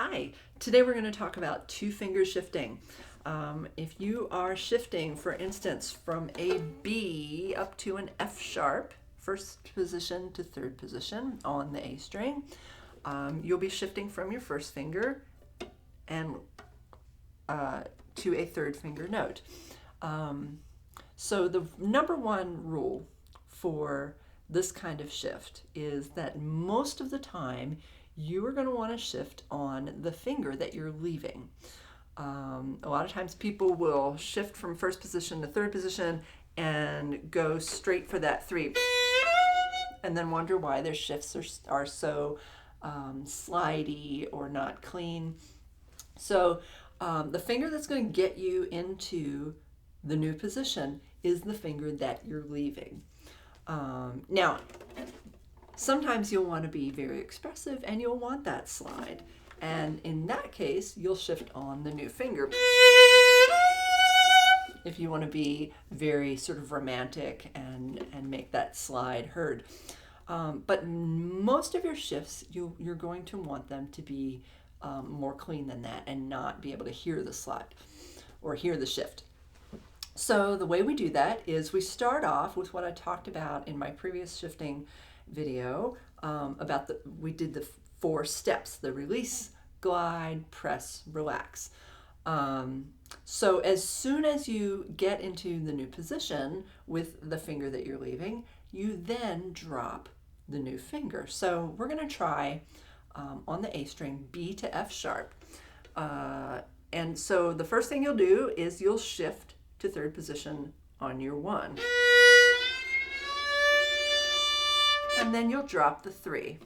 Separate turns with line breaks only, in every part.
Hi, today we're going to talk about two finger shifting. If you are shifting, for instance, from a B up to an F sharp, first position to third position on the A string, you'll be shifting from your first finger and to a third finger note. So the number one rule for this kind of shift is that most of the time you are going to want to shift on the finger that you're leaving. A lot of times people will shift from first position to third position and go straight for that three and then wonder why their shifts are so slidey or not clean. So the finger that's going to get you into the new position is the finger that you're leaving. Now, sometimes you'll want to be very expressive and you'll want that slide. And in that case, you'll shift on the new finger. If you want to be very sort of romantic and make that slide heard. But most of your shifts, you're going to want them to be more clean than that and not be able to hear the slide or hear the shift. So the way we do that is we start off with what I talked about in my previous shifting video about we did the 4 steps: the release, glide, press, relax. So as soon as you get into the new position with the finger that you're leaving, you then drop the new finger. So we're going to try on the A string B to F sharp. And so the first thing you'll do is you'll shift to third position on your 1. And then you'll drop the 3.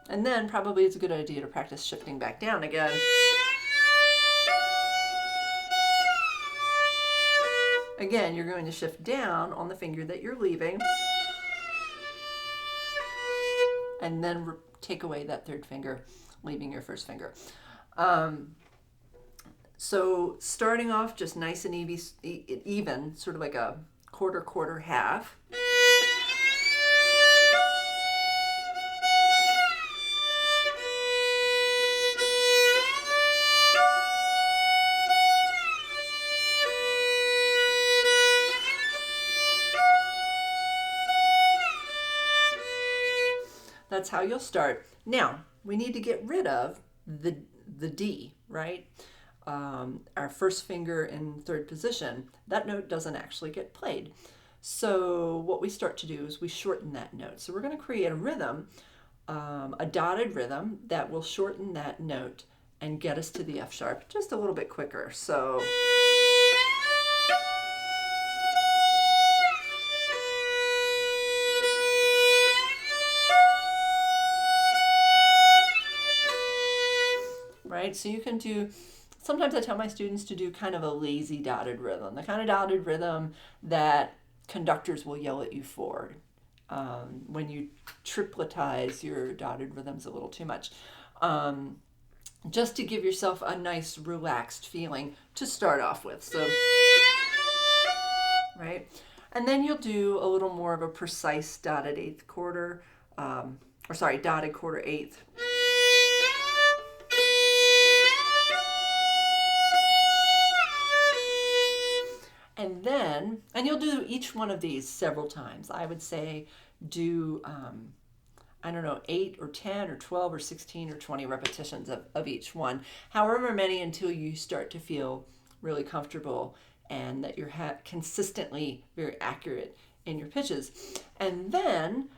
And then probably it's a good idea to practice shifting back down again. Again, you're going to shift down on the finger that you're leaving. And then take away that third finger, leaving your first finger. So starting off just nice and even, sort of like a quarter, quarter, half. That's how you'll start. Now, we need to get rid of the D, right? Our first finger in third position. That note doesn't actually get played. So what we start to do is we shorten that note. So we're going to create a rhythm, a dotted rhythm that will shorten that note and get us to the F sharp just a little bit quicker. So right? So you can do, sometimes I tell my students to do kind of a lazy dotted rhythm, the kind of dotted rhythm that conductors will yell at you for when you tripletize your dotted rhythms a little too much. Just to give yourself a nice relaxed feeling to start off with. So, right? And then you'll do a little more of a precise dotted eighth quarter, dotted quarter eighth. And you'll do each one of these several times. I would say do, 8 or 10 or 12 or 16 or 20 repetitions of each one. However many until you start to feel really comfortable and that you're consistently very accurate in your pitches. And then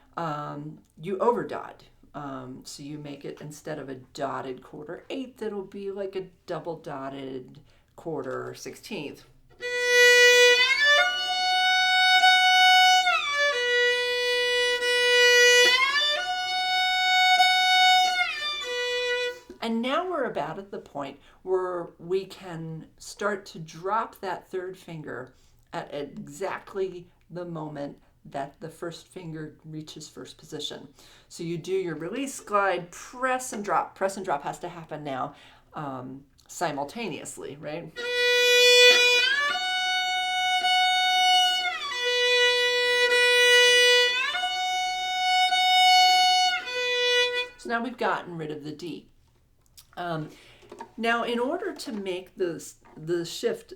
you overdot. So you make it, instead of a dotted quarter eighth, it'll be like a double dotted quarter 16th. And now we're about at the point where we can start to drop that third finger at exactly the moment that the first finger reaches first position. So you do your release, glide, press and drop. Press and drop has to happen now simultaneously, right? So now we've gotten rid of the D. Now, in order to make the shift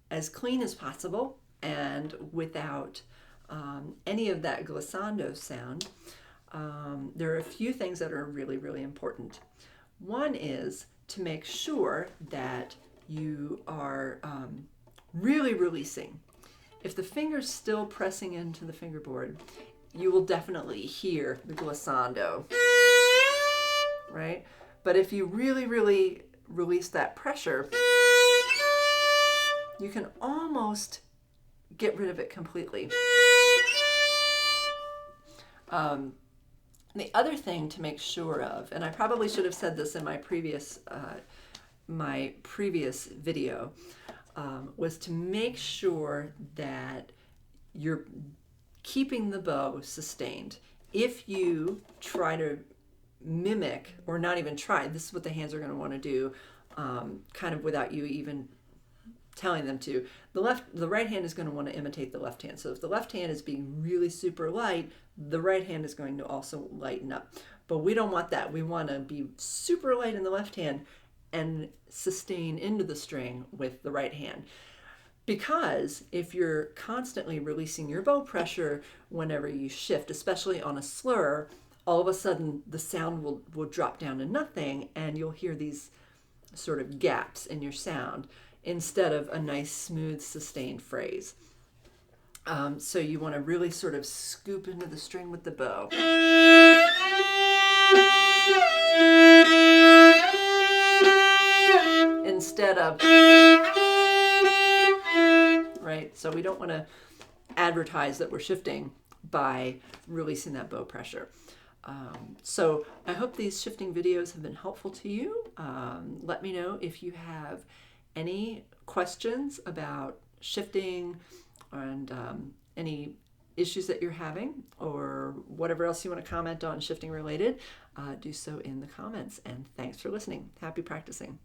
as clean as possible and without any of that glissando sound, there are a few things that are really, really important. One is to make sure that you are really releasing. If the finger's still pressing into the fingerboard, you will definitely hear the glissando, right? But if you really, really release that pressure, you can almost get rid of it completely. The other thing to make sure of, and I probably should have said this in my previous video, was to make sure that you're keeping the bow sustained. If you try to mimic, or not even try, this is what the hands are going to want to do, kind of without you even telling them to. The right hand is going to want to imitate the left hand. So if the left hand is being really super light, the right hand is going to also lighten up. But we don't want that. We want to be super light in the left hand and sustain into the string with the right hand. Because if you're constantly releasing your bow pressure whenever you shift, especially on a slur, all of a sudden the sound will drop down to nothing, and you'll hear these sort of gaps in your sound instead of a nice, smooth, sustained phrase. So you want to really sort of scoop into the string with the bow. Instead of, right? So we don't want to advertise that we're shifting by releasing that bow pressure. So I hope these shifting videos have been helpful to you. Let me know if you have any questions about shifting and any issues that you're having, or whatever else you want to comment on shifting related. Do so in the comments, and thanks for listening. Happy practicing.